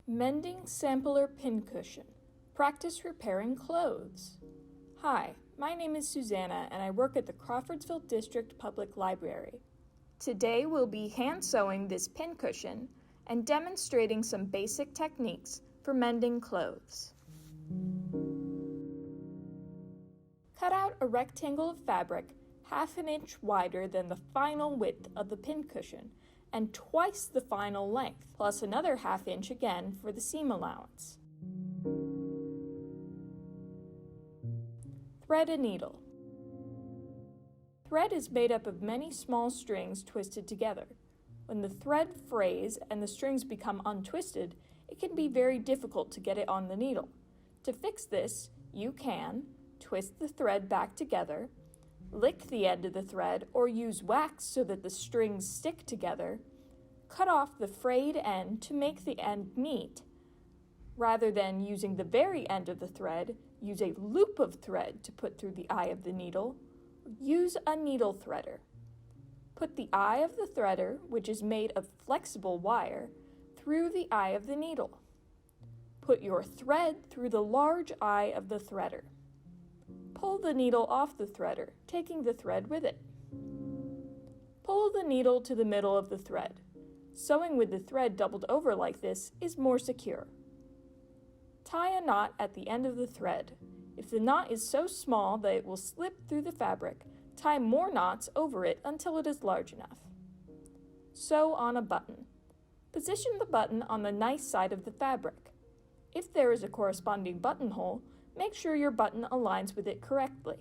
Mending Sampler Pincushion. Practice repairing clothes. Hi, my name is Susanna and I work at the Crawfordsville District Public Library. Today we'll be hand sewing this pincushion and demonstrating some basic techniques for mending clothes. Cut out a rectangle of fabric half an inch wider than the final width of the pincushion and twice the final length, plus another half inch again for the seam allowance. Thread a needle. Thread is made up of many small strings twisted together. When the thread frays and the strings become untwisted, it can be very difficult to get it on the needle. To fix this, you can twist the thread back together, lick the end of the thread or use wax so that the strings stick together, cut off the frayed end to make the end meet. Rather than using the very end of the thread, use a loop of thread to put through the eye of the needle. Use a needle threader. Put the eye of the threader, which is made of flexible wire, through the eye of the needle. Put your thread through the large eye of the threader. Pull the needle off the threader, taking the thread with it. Pull the needle to the middle of the thread. Sewing with the thread doubled over like this is more secure. Tie a knot at the end of the thread. If the knot is so small that it will slip through the fabric, tie more knots over it until it is large enough. Sew on a button. Position the button on the nice side of the fabric. If there is a corresponding buttonhole, make sure your button aligns with it correctly.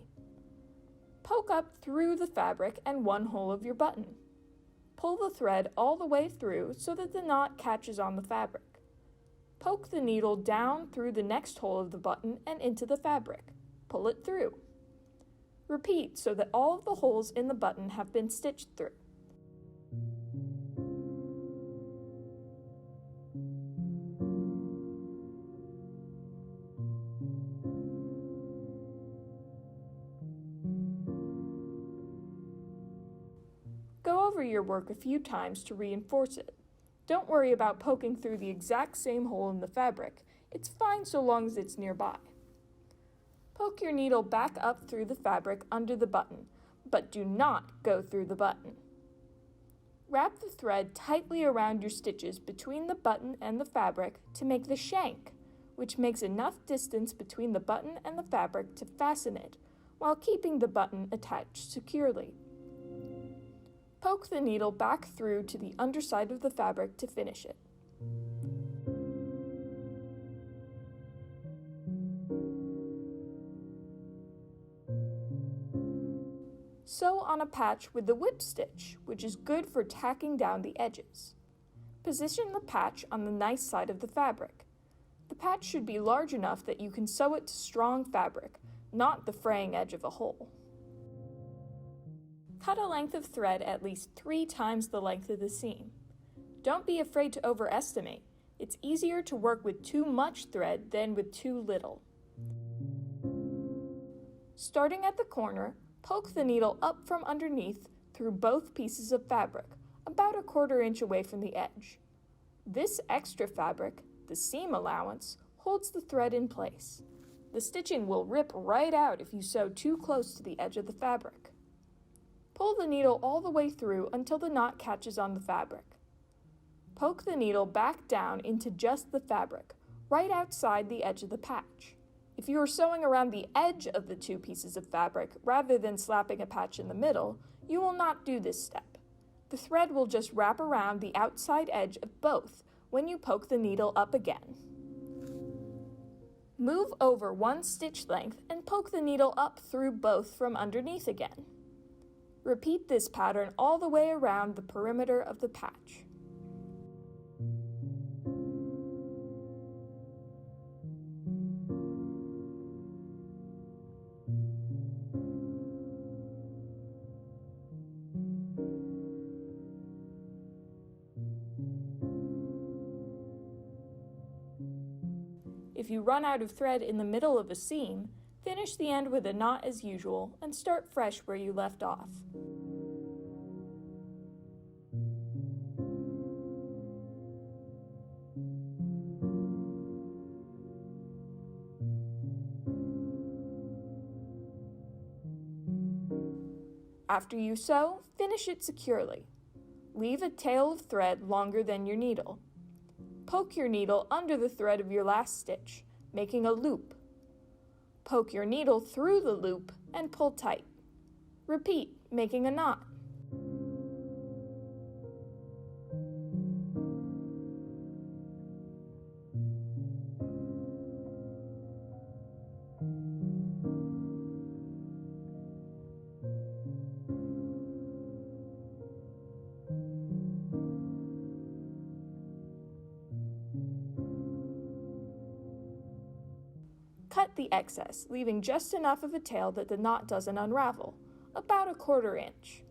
Poke up through the fabric and one hole of your button. Pull the thread all the way through so that the knot catches on the fabric. Poke the needle down through the next hole of the button and into the fabric. Pull it through. Repeat so that all of the holes in the button have been stitched through. Go over your work a few times to reinforce it. Don't worry about poking through the exact same hole in the fabric. It's fine so long as it's nearby. Poke your needle back up through the fabric under the button, but do not go through the button. Wrap the thread tightly around your stitches between the button and the fabric to make the shank, which makes enough distance between the button and the fabric to fasten it, while keeping the button attached securely. Poke the needle back through to the underside of the fabric to finish it. Sew on a patch with the whip stitch, which is good for tacking down the edges. Position the patch on the nice side of the fabric. The patch should be large enough that you can sew it to strong fabric, not the fraying edge of a hole. Cut a length of thread at least 3 times the length of the seam. Don't be afraid to overestimate. It's easier to work with too much thread than with too little. Starting at the corner, poke the needle up from underneath through both pieces of fabric, about 1/4 inch away from the edge. This extra fabric, the seam allowance, holds the thread in place. The stitching will rip right out if you sew too close to the edge of the fabric. Pull the needle all the way through until the knot catches on the fabric. Poke the needle back down into just the fabric, right outside the edge of the patch. If you are sewing around the edge of the 2 pieces of fabric rather than slapping a patch in the middle, you will not do this step. The thread will just wrap around the outside edge of both when you poke the needle up again. Move over 1 stitch length and poke the needle up through both from underneath again. Repeat this pattern all the way around the perimeter of the patch. If you run out of thread in the middle of a seam, finish the end with a knot as usual and start fresh where you left off. After you sew, finish it securely. Leave a tail of thread longer than your needle. Poke your needle under the thread of your last stitch, making a loop. Poke your needle through the loop and pull tight. Repeat, making a knot. Cut the excess, leaving just enough of a tail that the knot doesn't unravel, about 1/4 inch.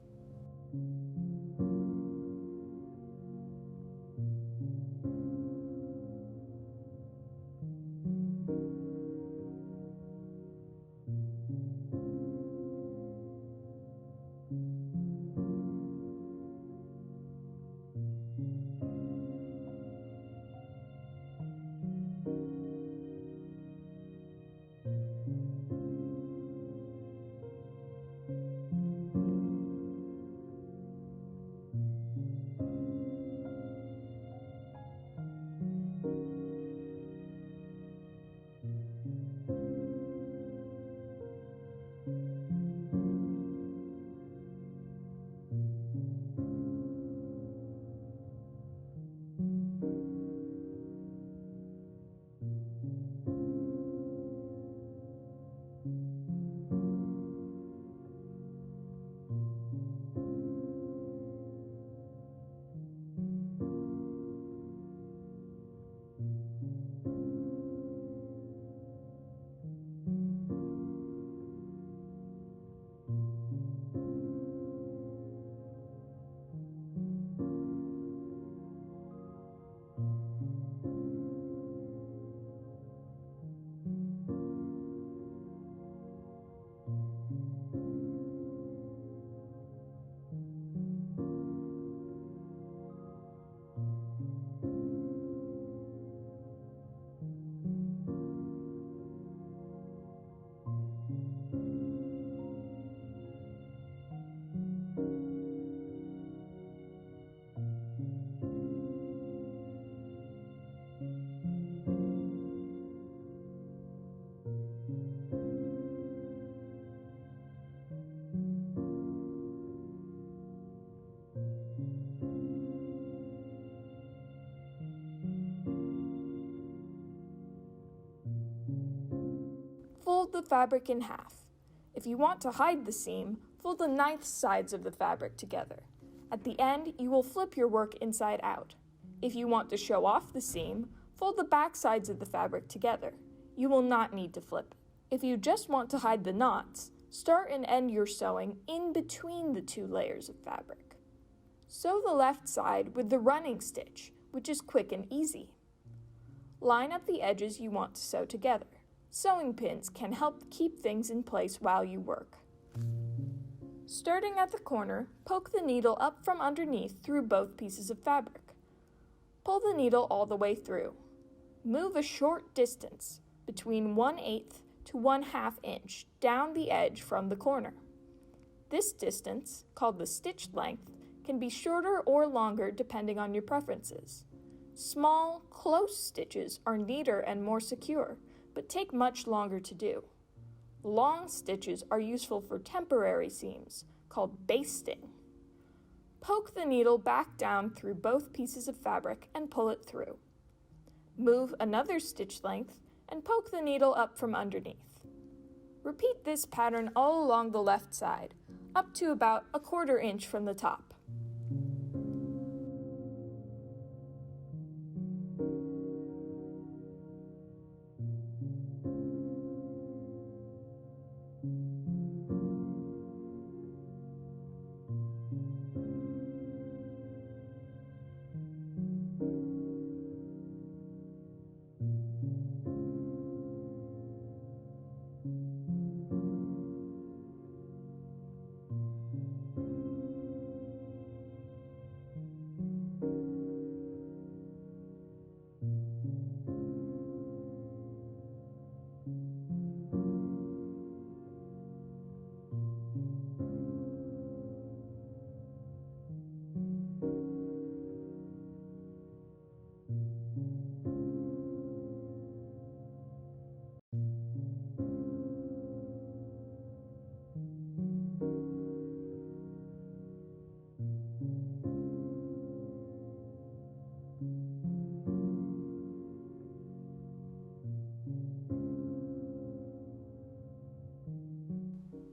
Fold the fabric in half. If you want to hide the seam, fold the 9th sides of the fabric together. At the end, you will flip your work inside out. If you want to show off the seam, fold the back sides of the fabric together. You will not need to flip it. If you just want to hide the knots, start and end your sewing in between the 2 layers of fabric. Sew the left side with the running stitch, which is quick and easy. Line up the edges you want to sew together. Sewing pins can help keep things in place while you work. Starting at the corner, poke the needle up from underneath through both pieces of fabric. Pull the needle all the way through. Move a short distance, between 1/8 to 1/2 inch, down the edge from the corner. This distance, called the stitch length, can be shorter or longer depending on your preferences. Small, close stitches are neater and more secure, but take much longer to do. Long stitches are useful for temporary seams, called basting. Poke the needle back down through both pieces of fabric and pull it through. Move another stitch length and poke the needle up from underneath. Repeat this pattern all along the left side, up to about 1/4 inch from the top.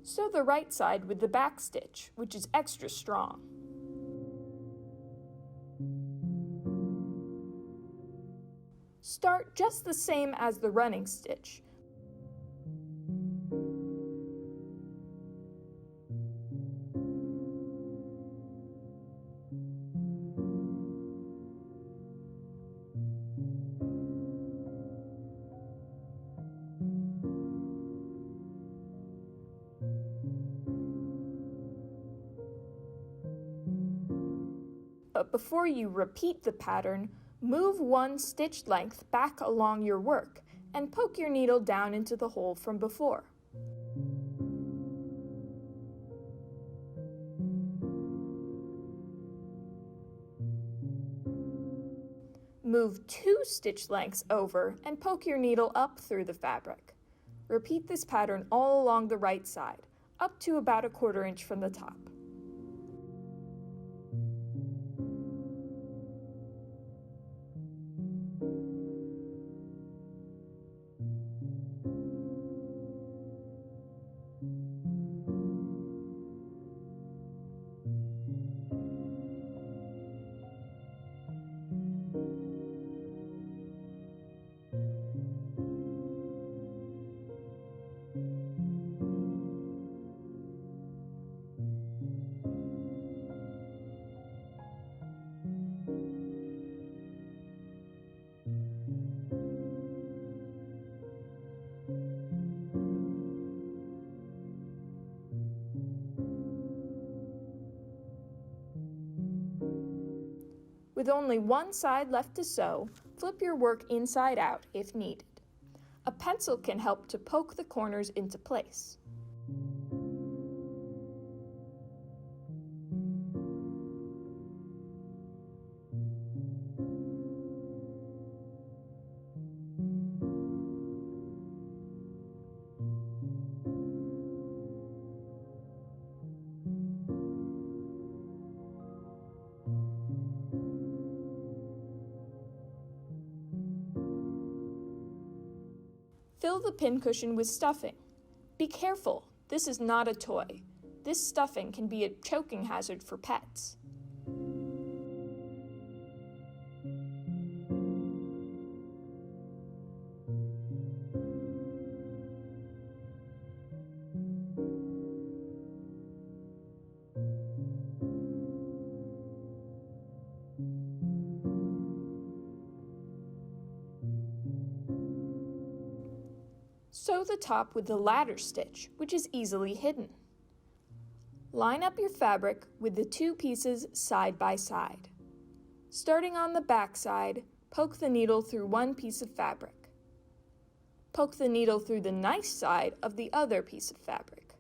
Sew the right side with the back stitch, which is extra strong. Start just the same as the running stitch. But before you repeat the pattern, move one stitch length back along your work and poke your needle down into the hole from before. Move 2 stitch lengths over and poke your needle up through the fabric. Repeat this pattern all along the right side, up to about 1/4 inch from the top. With only one side left to sew, flip your work inside out if needed. A pencil can help to poke the corners into place. Fill the pincushion with stuffing. Be careful, this is not a toy. This stuffing can be a choking hazard for pets. Sew the top with the ladder stitch, which is easily hidden. Line up your fabric with the 2 pieces side by side. Starting on the back side, poke the needle through one piece of fabric. Poke the needle through the nice side of the other piece of fabric.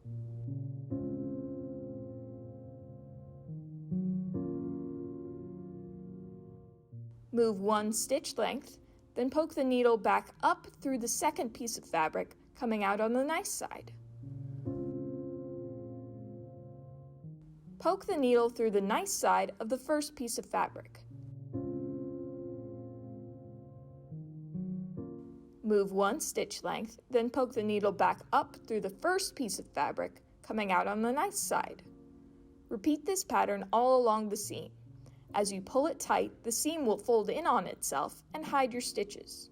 Move 1 stitch length, then poke the needle back up through the second piece of fabric, coming out on the nice side. Poke the needle through the nice side of the first piece of fabric. Move 1 stitch length, then poke the needle back up through the first piece of fabric, coming out on the nice side. Repeat this pattern all along the seam. As you pull it tight, the seam will fold in on itself and hide your stitches.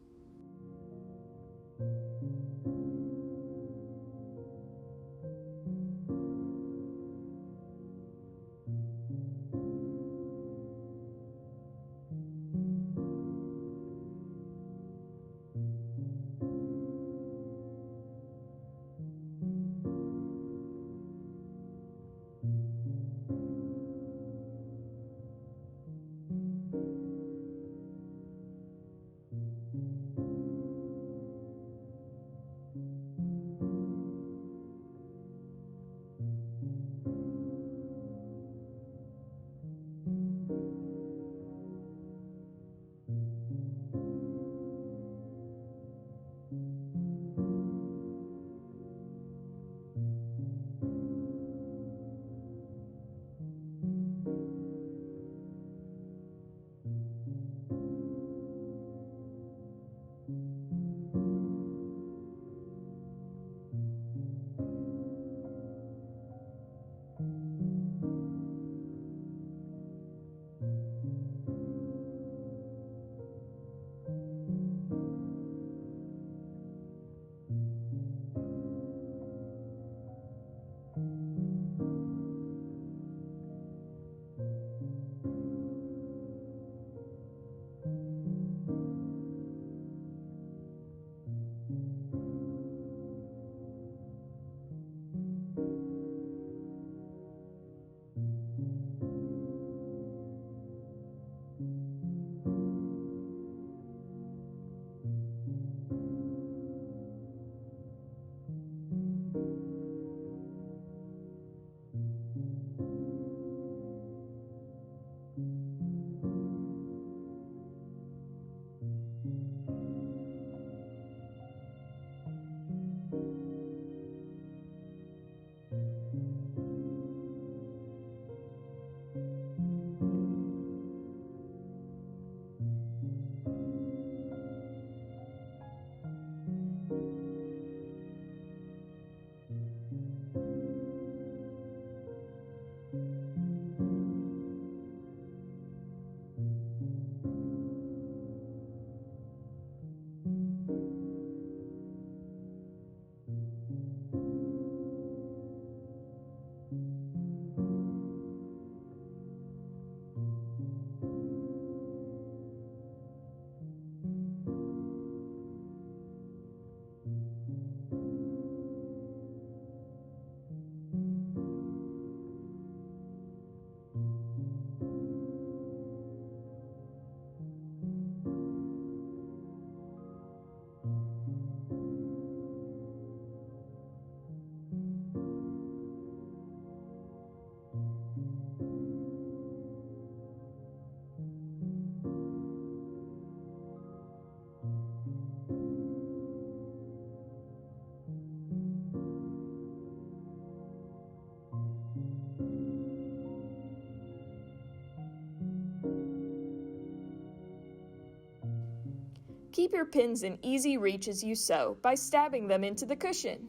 Keep your pins in easy reach as you sew by stabbing them into the cushion.